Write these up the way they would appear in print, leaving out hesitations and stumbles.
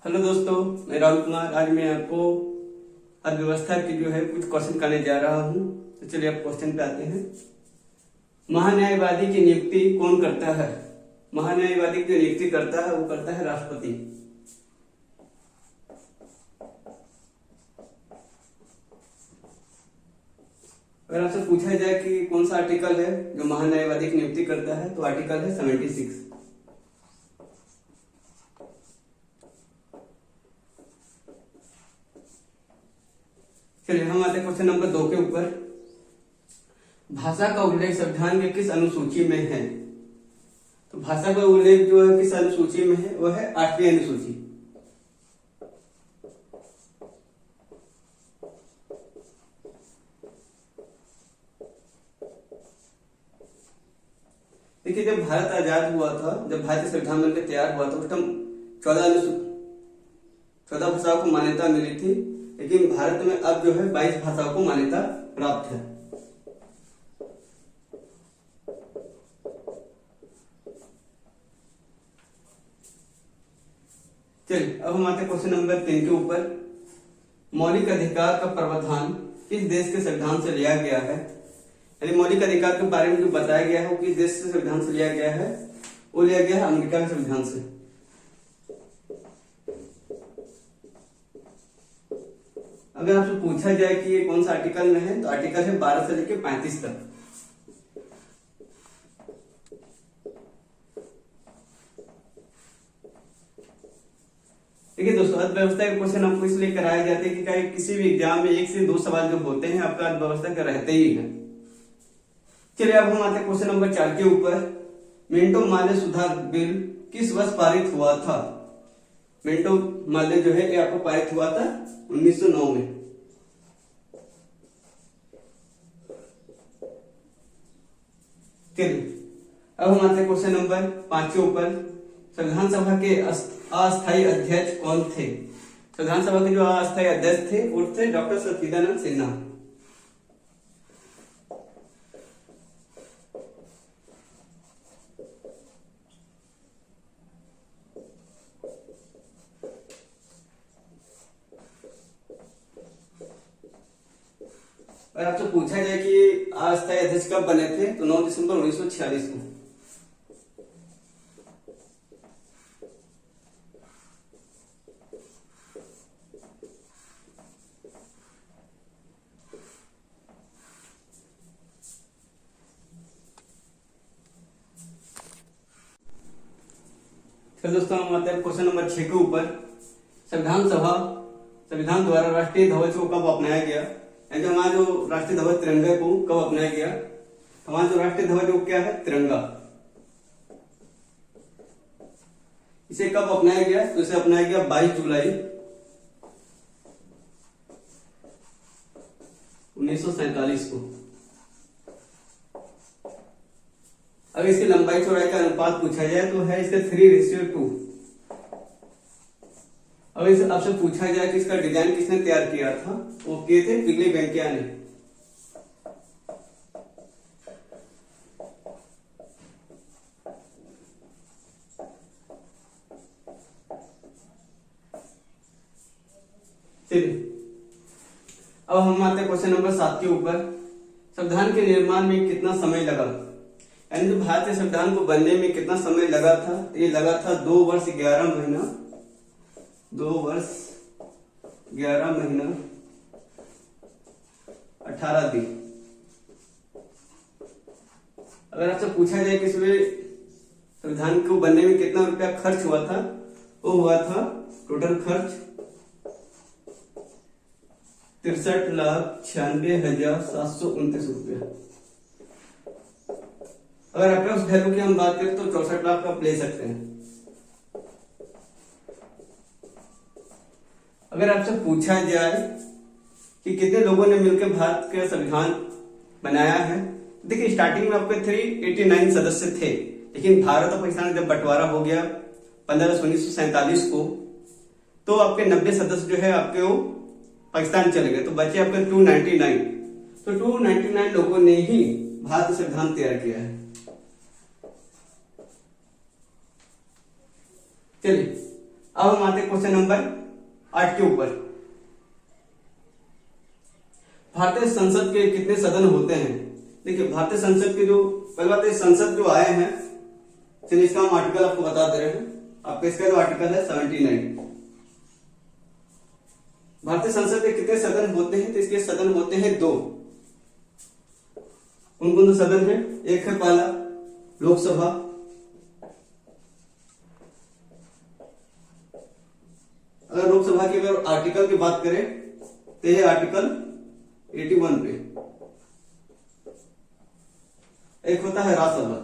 Hello दोस्तों, मैं राहुल कुमार। आज मैं आपको अर्थव्यवस्था की जो है कुछ क्वेश्चन करने जा रहा हूँ। तो चलिए अब क्वेश्चन पे आते हैं। महान्यायवादी की नियुक्ति कौन करता है? महान्यायवादी की नियुक्ति करता है वो करता है राष्ट्रपति। अगर आपसे पूछा जाए कि कौन सा आर्टिकल है जो महान्यायवादी की नियुक्ति करता है, तो आर्टिकल है 76। चलिए हम आते हैं क्वेश्चन नंबर 2 के ऊपर। भाषा का उल्लेख संविधान के किस अनुसूची में है? तो भाषा का उल्लेख जो है किस अनुसूची में है, वो है 8वीं अनुसूची। देखिए, जब भारत आजाद हुआ था, जब भारतीय संविधान बनकर तैयार हुआ था, उस टाइम 14 भाषाओं को मान्यता मिली थी, लेकिन भारत में अब जो है 22 भाषाओं को मान्यता प्राप्त है। चलिए अब हम आते हैं क्वेश्चन नंबर 3 के ऊपर। मौलिक अधिकार का प्रावधान किस देश के संविधान से लिया गया है? यानी मौलिक अधिकार के बारे में जो बताया गया है वो किस देश से संविधान से लिया गया है? वो लिया गया है अमेरिका के संविधान से। अगर आपसे पूछा जाए कि ये कौन सा आर्टिकल में है, तो आर्टिकल है 12 से लेकर 35 तक। देखिए दोस्तों, अर्थव्यवस्था के क्वेश्चन आपको इसलिए कराए जाते हैं कि किसी भी एग्जाम में 1 से 2 सवाल जो होते हैं आपका अर्थव्यवस्था के रहते ही है। चलिए अब हम आते हैं क्वेश्चन नंबर 4 के ऊपर। मिंटो माले सुधार बिल किस वर्ष पारित हुआ था? मिंटो माले जो है ये आपको पारित हुआ था 1909 में। चलिए अब हम आते हैं क्वेश्चन नंबर 5 के ऊपर। संविधान सभा के अस्थायी अध्यक्ष कौन थे? संविधान सभा के जो अस्थायी अध्यक्ष थे वो थे डॉक्टर सच्चिदानंद सिन्हा। अगर आपसे पूछा जाए कि अस्थायी अध्यक्ष कब बने थे, तो 9 दिसंबर 1946 को। तो दोस्तों हम आते हैं क्वेश्चन नंबर 6 के ऊपर। संविधान द्वारा राष्ट्रीय ध्वज को कब अपनाया गया? यानी हमारा जो राष्ट्रीय ध्वज तिरंगा को कब अपनाया गया? हमारा जो राष्ट्रीय ध्वज वो क्या है? तिरंगा। इसे कब अपनाया गया? तो इसे अपनाया गया 22 जुलाई 1947 को। अगर इसकी लंबाई चौड़ाई का अनुपात पूछा जाए तो है इसका 3:2। अब इस आपसे पूछा जाए कि इसका डिजाइन किसने तैयार किया था, वो किए थे पिगली वेंकैया ने। चलिए अब हम आते हैं क्वेश्चन नंबर 7 के ऊपर। संविधान के निर्माण में कितना समय लगा? यानी जो भारतीय संविधान को बनने में कितना समय लगा था? ये लगा था 2 वर्ष 11 महीना 2 वर्ष 11 महीना 18 दिन। अगर आपसे पूछा जाए कि इसमें संविधान को बनने में कितना रुपया खर्च हुआ था, वो हुआ था टोटल खर्च 63,96,729 रुपया। अगर अप्रोक्स वैल्यू की हम बात करें तो 64 लाख का आप ले सकते हैं। अगर आपसे पूछा जाए कि कितने लोगों ने मिलकर भारत का संविधान बनाया है, देखिए स्टार्टिंग में आपके 389 सदस्य थे, लेकिन भारत और पाकिस्तान जब बंटवारा हो गया 15 अगस्त 1947 को, तो आपके 90 सदस्य जो है आपके वो पाकिस्तान चले गए, तो बचे आपके 299। तो 299 लोगों ने ही भारत संविधान तैयार किया है। चलिए अब हम आते हैं क्वेश्चन नंबर 8 के ऊपर। भारतीय संसद के कितने सदन होते हैं? देखिए भारतीय संसद के जो पहली बात है, संसद जो आए हैं, चलिए इसका हम आर्टिकल आपको बता दे रहे हैं। आपका इसका जो आर्टिकल है 79। भारतीय संसद के कितने सदन होते हैं? तो इसके सदन होते हैं 2। कौन कौन से सदन है? एक है पहला लोकसभा, अगर लोकसभा की अगर आर्टिकल की बात करें तो यह आर्टिकल 81 पे। एक होता है राज्यसभा,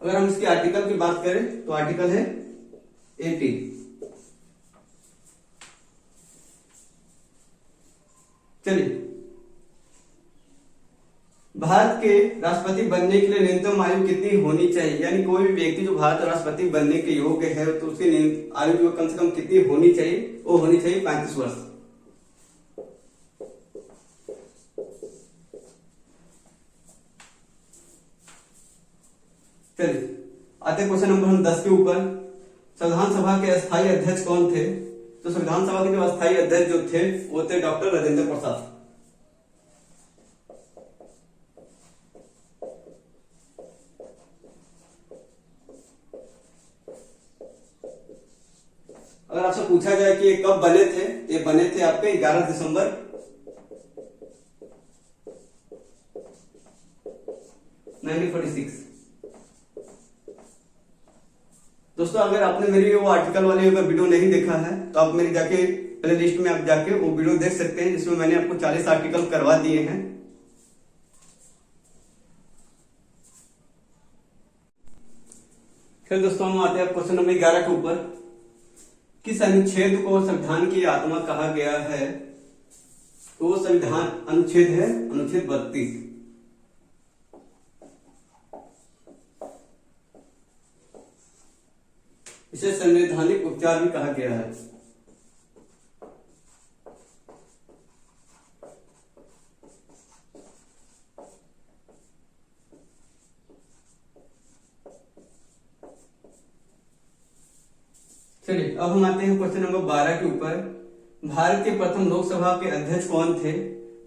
अगर हम इसके आर्टिकल की बात करें तो आर्टिकल है 80। चलिए, भारत के राष्ट्रपति बनने के लिए न्यूनतम आयु कितनी होनी चाहिए? यानी कोई भी व्यक्ति जो भारत राष्ट्रपति बनने के योग्य है तो उसकी आयु जो कम से कम कितनी होनी चाहिए? वो होनी चाहिए 35 वर्ष। चलिए आते क्वेश्चन नंबर हम 10 के ऊपर। संविधान सभा के अस्थायी अध्यक्ष कौन थे? तो संविधान सभा के जो अस्थायी अध्यक्ष जो थे वो थे डॉक्टर राजेंद्र प्रसाद। अगर आपसे पूछा जाए कि ये कब बने थे, ये बने थे आपके 11 दिसंबर 1946। दोस्तों अगर आपने मेरी वो आर्टिकल वाली अगर वीडियो नहीं देखा है तो आप मेरी जाके प्ले लिस्ट में आप जाके वो वीडियो देख सकते हैं, जिसमें मैंने आपको 40 आर्टिकल करवा दिए हैं। फिर दोस्तों हम आते हैं क्वेश्चन नंबर 11 के ऊपर। किस अनुच्छेद को संविधान की आत्मा कहा गया है? तो वो संविधान अनुच्छेद है अनुच्छेद 32। इसे संवैधानिक उपचार भी कहा गया है। चलिए अब हम आते हैं क्वेश्चन नंबर 12 के ऊपर। भारत के प्रथम लोकसभा के अध्यक्ष कौन थे?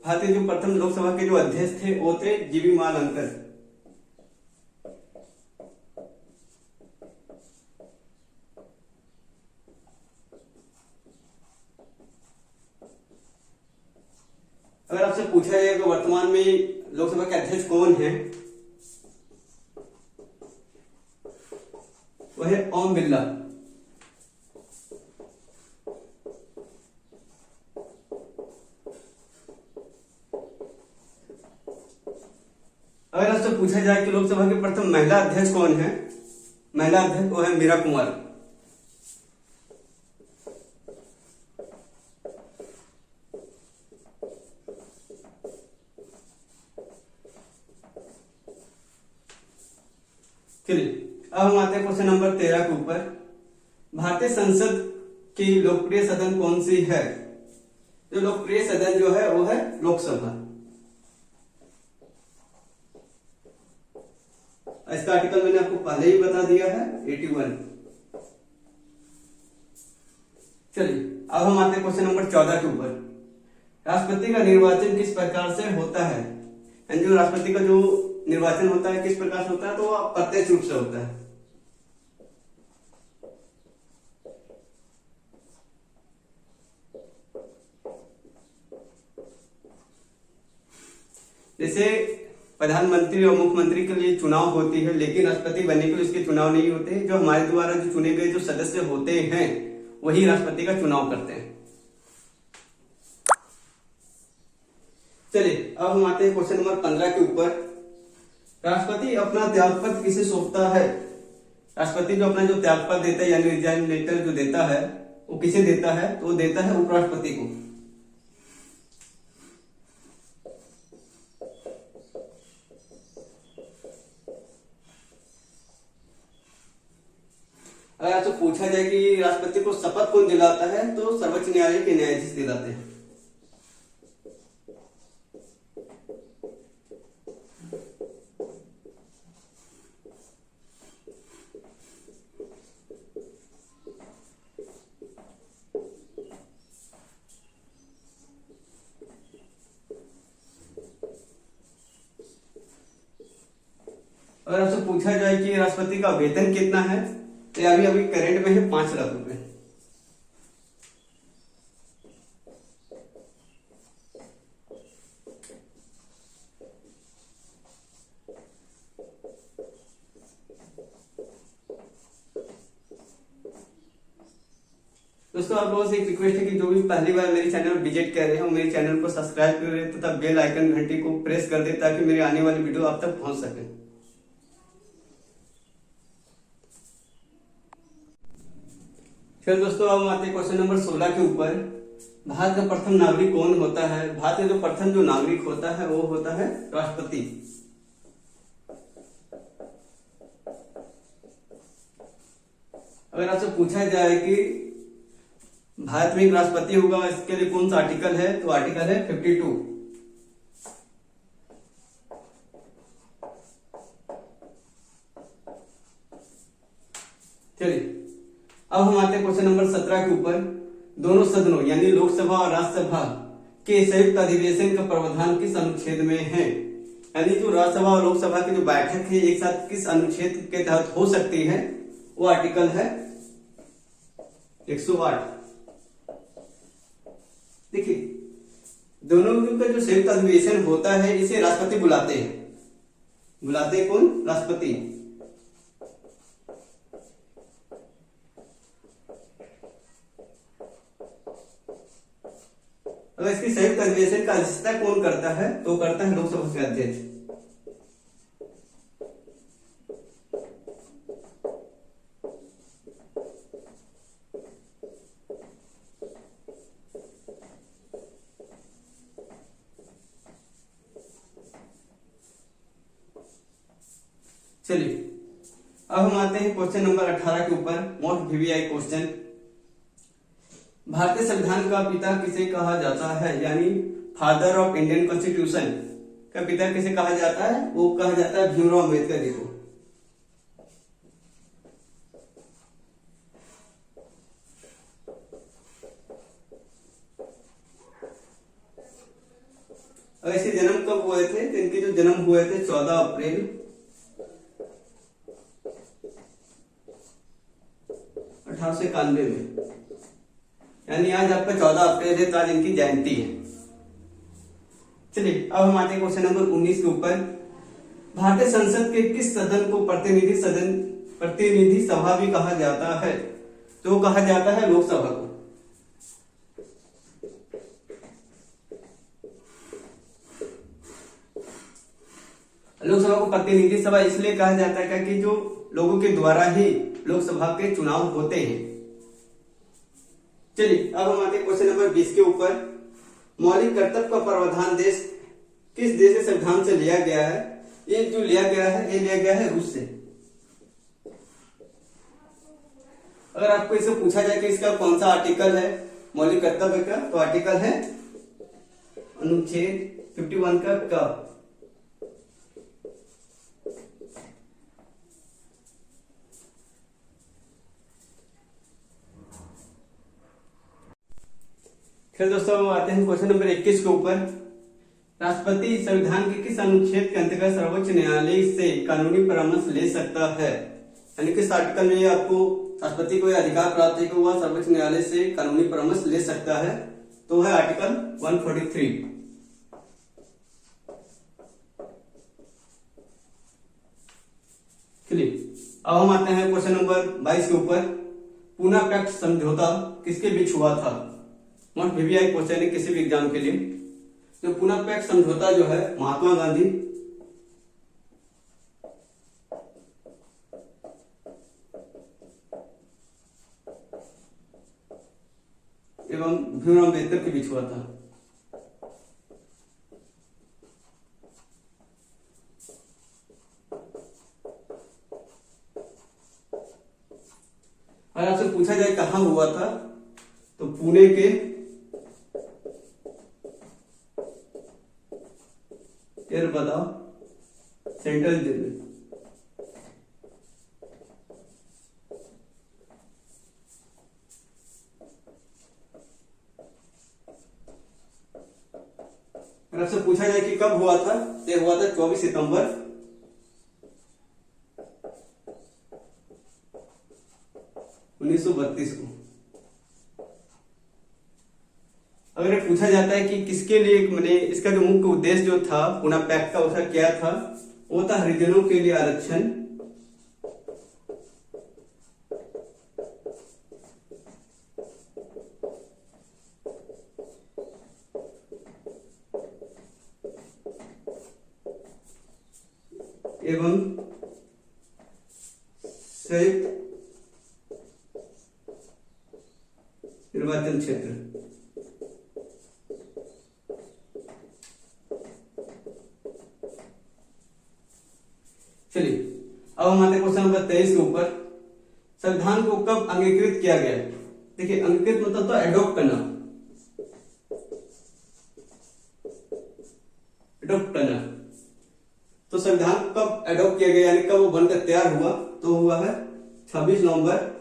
भारतीय जो प्रथम लोकसभा के जो अध्यक्ष थे वो थे जीवी मालंकर। अगर आपसे पूछा जाए कि वर्तमान में लोकसभा के अध्यक्ष कौन है, वह है ओम बिरला। अगर आपसे पूछा जाए कि लोकसभा की प्रथम महिला अध्यक्ष कौन है, महिला अध्यक्ष वो है मीरा कुमार। चलिए अब हम आते हैं क्वेश्चन नंबर 13 के ऊपर। भारतीय संसद की लोकप्रिय सदन कौन सी है? जो लोकप्रिय सदन जो है वो है लोकसभा। इसका आर्टिकल मैंने आपको पहले ही बता दिया है 81। चलिए अब हम आते हैं क्वेश्चन नंबर 14 के ऊपर। राष्ट्रपति का निर्वाचन किस प्रकार से होता है? जो राष्ट्रपति का जो निर्वाचन होता है किस प्रकार से होता है? तो वो प्रत्यक्ष रूप से होता है। जैसे प्रधानमंत्री और मुख्यमंत्री के लिए चुनाव होती है, लेकिन राष्ट्रपति बनने के लिए उसके चुनाव नहीं होते। जो हमारे द्वारा जो चुने गए जो सदस्य होते हैं वही राष्ट्रपति का चुनाव करते हैं। चलिए अब हम आते हैं क्वेश्चन नंबर 15 के ऊपर। राष्ट्रपति अपना त्यागपत्र किसे सौंपता है? राष्ट्रपति जो अपना जो त्यागपत्र देता है यानी रिजाइन लेटर जो देता है वो किसे देता है? तो वो देता है उपराष्ट्रपति को। अगर आपसे पूछा जाए कि राष्ट्रपति को शपथ कौन दिलाता है, तो सर्वोच्च न्यायालय के न्यायाधीश दिलाते हैं। अगर आपसे पूछा जाए कि राष्ट्रपति का वेतन कितना है, तो अभी अभी करंट में है 5 लाख रुपए। दोस्तों, आप लोगों से एक रिक्वेस्ट है कि जो भी पहली बार मेरे चैनल पर विजिट कर रहे हैं वो मेरे चैनल को सब्सक्राइब करें तथा बेल आइकन घंटी को प्रेस कर दें ताकि मेरी आने वाली वीडियो आप तक पहुंच सके। फिर दोस्तों, अब हम आते हैं क्वेश्चन नंबर 16 के ऊपर। भारत का प्रथम नागरिक कौन होता है? भारत में जो प्रथम जो नागरिक होता है वो होता है राष्ट्रपति। अगर आपसे पूछा जाए कि भारत में एक राष्ट्रपति होगा, इसके लिए कौन सा आर्टिकल है, तो आर्टिकल है 52। चलिए, अब हम आते हैं क्वेश्चन नंबर 17 के ऊपर। दोनों सदनों यानी लोकसभा और राज्यसभा के संयुक्त अधिवेशन का प्रावधान किस अनुच्छेद में है? यानी जो राज्यसभा और लोकसभा की जो बैठक है एक साथ किस अनुच्छेद के तहत हो सकती है, वो आर्टिकल है 108। देखिए, दोनों का जो संयुक्त अधिवेशन होता है इसे राष्ट्रपति बुलाते हैं। बुलाते कौन? राष्ट्रपति। अगर इसकी संयुक्त अधिवेशन का अध्यक्षता कौन करता है, तो करता है लोकसभा के अध्यक्ष। चलिए, अब हम आते हैं क्वेश्चन नंबर 18 के ऊपर, मोस्ट वीवीआई क्वेश्चन। भारतीय संविधान का पिता किसे कहा जाता है? यानी फादर ऑफ इंडियन कॉन्स्टिट्यूशन का पिता किसे कहा जाता है? वो कहा जाता है भीमराव अम्बेडकर जी को। और इसके जन्म कब हुए थे? तो इनके जो जन्म हुए थे 14 अप्रैल 1891 में। यानी आज आपका 14 अप्रैल है, तो आज इनकी जयंती है। चलिए, अब हम आते हैं क्वेश्चन नंबर 19 के ऊपर। भारतीय संसद के किस सदन को प्रतिनिधि सभा भी कहा जाता है? तो कहा जाता है लोकसभा को। लोकसभा को प्रतिनिधि सभा इसलिए कहा जाता है क्योंकि जो लोगों के द्वारा ही लोकसभा के चुनाव होते हैं। चलिए, अब हम आते हैं क्वेश्चन नंबर 20 के ऊपर। मौलिक कर्तव्य का प्रावधान किस देश के संविधान से लिया गया है? ये जो लिया गया है, ये लिया गया है रूस से। अगर आपको इसे पूछा जाए कि इसका कौन सा आर्टिकल है मौलिक कर्तव्य का, तो आर्टिकल है अनुच्छेद 51 का क। फिर दोस्तों, हम आते हैं क्वेश्चन नंबर 21 के ऊपर। राष्ट्रपति संविधान के किस अनुच्छेद के अंतर्गत सर्वोच्च न्यायालय से कानूनी परामर्श ले सकता है? यानी किस आर्टिकल में आपको राष्ट्रपति को यह अधिकार प्राप्त है कि वह सर्वोच्च न्यायालय से कानूनी परामर्श ले सकता है? तो है आर्टिकल 143। चलिए, अब हम आते हैं क्वेश्चन नंबर 22 के ऊपर। पूना पैक्ट समझौता किसके बीच हुआ था? मोस्ट वीवीआई क्वेश्चन है किसी भी एग्जाम के लिए। जो पूना पैक्ट समझौता जो है महात्मा गांधी एवं भीमराव अम्बेडकर के बीच हुआ था। अगर आपसे पूछा जाए कहां हुआ था, तो पुणे के येरवडा सेंट्रल जेल में। अगर आपसे पूछा जाए कि कब हुआ था, तो हुआ था 24 सितंबर 1932 को। अगर ये पूछा जाता है कि किसके लिए, मैंने इसका जो मुख्य उद्देश्य जो था पुणे पैक्ट का, उसका क्या था, वो था हरिजनों के लिए आरक्षण, एवं संयुक्त निर्वाचन क्षेत्र। चलिए अब हम आते हैं क्वेश्चन नंबर 23 के ऊपर। संविधान को कब अंगीकृत किया गया? देखिए अंगीकृत मतलब तो एडॉप्ट करना, एडॉप्ट करना। तो संविधान कब एडॉप्ट किया गया, यानी कब वो बनकर तैयार हुआ? तो हुआ है 26 नवंबर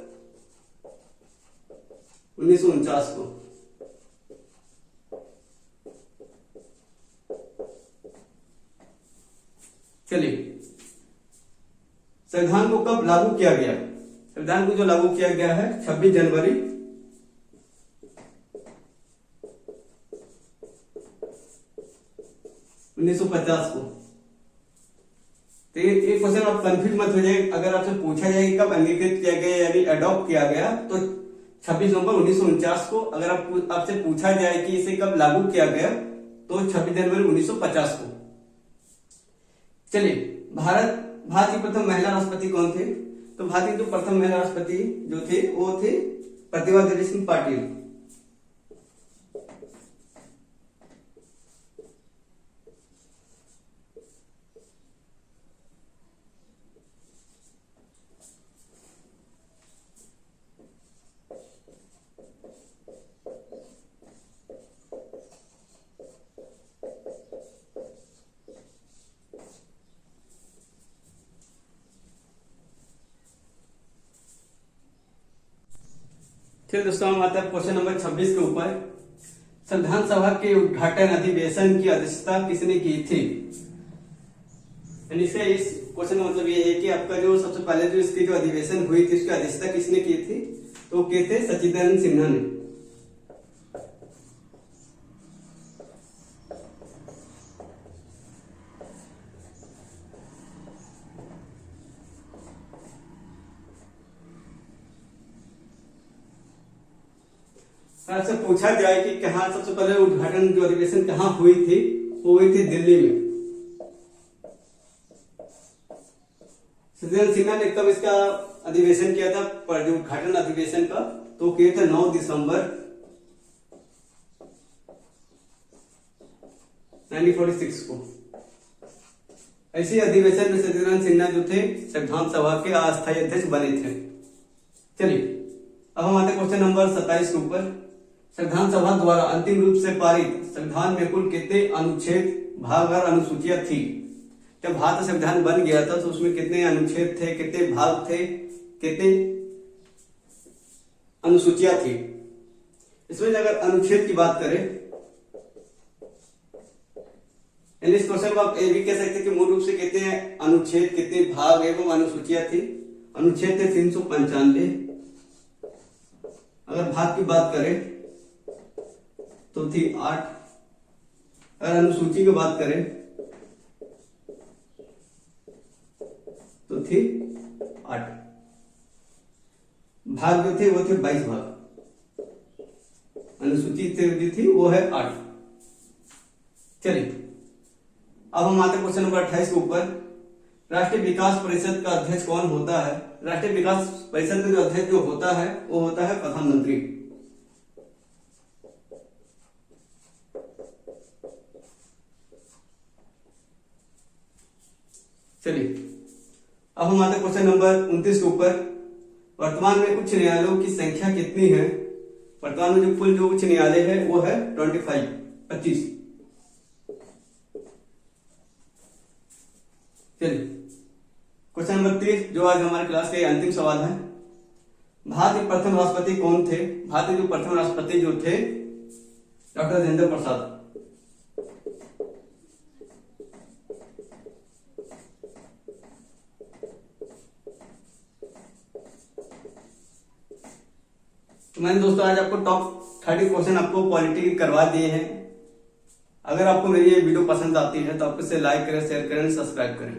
1949 को। चलिए संविधान को कब लागू किया गया? संविधान को जो लागू किया गया है 26 जनवरी 1950 को। तो ये क्वेश्चन आप कंफ्यूज मत हो जाए। अगर आपसे पूछा जाए कि कब अंगीकृत किया गया यानी अडॉप्ट किया गया, तो 26 नवंबर 1949 को। अगर आपसे पूछा जाए कि इसे कब लागू किया गया, तो 26 जनवरी 1950 को। चलिए भारत की प्रथम महिला राष्ट्रपति कौन थे? तो भारत की जो प्रथम महिला राष्ट्रपति जो थे वो थे प्रतिभा देवी सिंह पाटिल। फिर दोस्तों हम आते हैं क्वेश्चन नंबर 26 के ऊपर। संविधान सभा के उद्घाटन अधिवेशन की अध्यक्षता किसने की थी? इस क्वेश्चन का मतलब ये है कि आपका जो सबसे पहले जो इसकी जो अधिवेशन हुई थी उसकी अध्यक्षता किसने की थी? तो के थे सच्चिदानंद सिन्हा ने। आपसे पूछा जाए कि कहाँ सबसे पहले उद्घाटन जो अधिवेशन कहाँ हुई थी, वो हुई थी दिल्ली में। सच्चिदानंद सिन्हा ने कब इसका अधिवेशन किया था, पर जो उद्घाटन अधिवेशन का, तो किया था 9 दिसंबर 1946 को। ऐसे अधिवेशन में सच्चिदानंद सिन्हा जो थे संविधान सभा के अस्थायी अध्यक्ष बने थे। चलिए अब हम आते क्वेश्चन नंबर 27 के ऊपर। संविधान सभा द्वारा अंतिम रूप से पारित संविधान में कुल कितने अनुच्छेद, भाग और अनुसूचियां थी? जब भारत संविधान बन गया था तो उसमें कितने अनुच्छेद थे, कितने भाग थे, कितने अनुसूचियां थी? इसमें अगर अनुच्छेद की बात करें, इस क्वेश्चन को आप ये भी कह सकते हैं कि मूल रूप से कितने अनुच्छेद, कितने भाग एवं अनुसूचियां थी? अनुच्छेद थे 395। अगर भाग की बात करें तो थी 8। अगर अनुसूची की बात करें तो थी 8। भाग जो थे वो थे 22 भाग। अनुसूची जो थी वो है 8। चलिए अब हम आते क्वेश्चन नंबर 28 के ऊपर। राष्ट्रीय विकास परिषद का अध्यक्ष कौन होता है? राष्ट्रीय विकास परिषद का जो अध्यक्ष जो होता है वो होता है प्रधानमंत्री। चलिए अब हम आते क्वेश्चन नंबर 29 के ऊपर। वर्तमान में उच्च न्यायालयों की संख्या कितनी है? वर्तमान में जो कुल जो उच्च न्यायालय है वो है 25। चलिए क्वेश्चन नंबर 30 जो आज हमारे क्लास के अंतिम सवाल है। भारत के प्रथम राष्ट्रपति कौन थे? भारत के जो प्रथम राष्ट्रपति जो थे डॉक्टर राजेंद्र प्रसाद। तो मैंने दोस्तों आज आपको टॉप 30 क्वेश्चन आपको पॉलिटी करवा दिए हैं। अगर आपको मेरी ये वीडियो पसंद आती है तो आप इसे लाइक करें, शेयर करें, सब्सक्राइब करें।